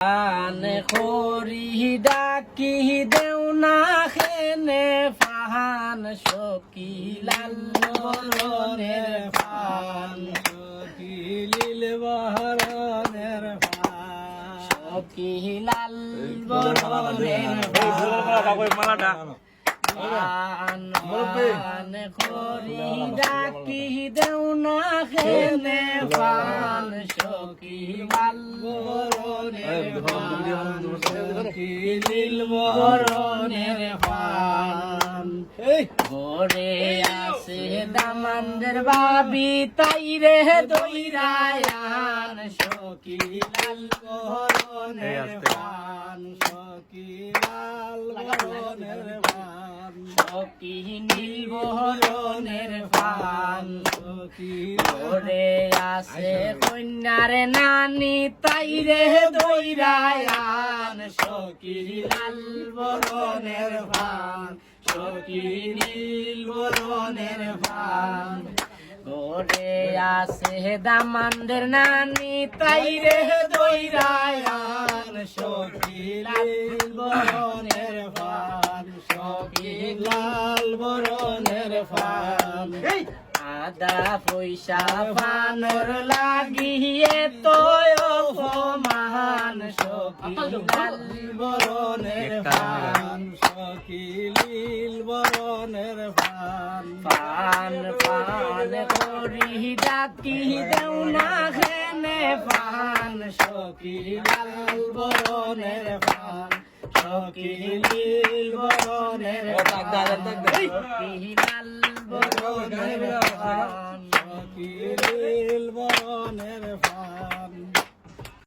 আনে খরি ডাকি দেও না খেনে ফাহান সকিলাল বরণের ফান সকিলিল বরণের ফান সকিলাল বরণের ফান আনে খরি ডাকি দেও না খেনে ফান সকিলাল বরণের সকিলিল বরণের ফান ঘরে আছে দামানদের বাবি তাই রে দইরায়ান সকিলাল বরণের ফান সকিলাল বরণের ফান সকিনীল বরণের ফান ঘরে আছে কন্যার নানি তাই রে দইরায়ান সকিলাল বরণের ফান সকিনীল বরণের ফান ঘরে আছে দামানদের নানি তাই রে দইরায়ান সকিলাল বরণের ফান সকিলাল বরণের ফান আদা পয়সা পানর লাগিয়ে তো অপমান সকিলাল বরণের ফান সকিলিল বরণের ফান পান পান করি ডাকি দেও না খেনে পান সকিলাল বরণের ফান সকিলিল বরণের ফান সকিলাল বরণের ফান সকিলিল বরণের ফান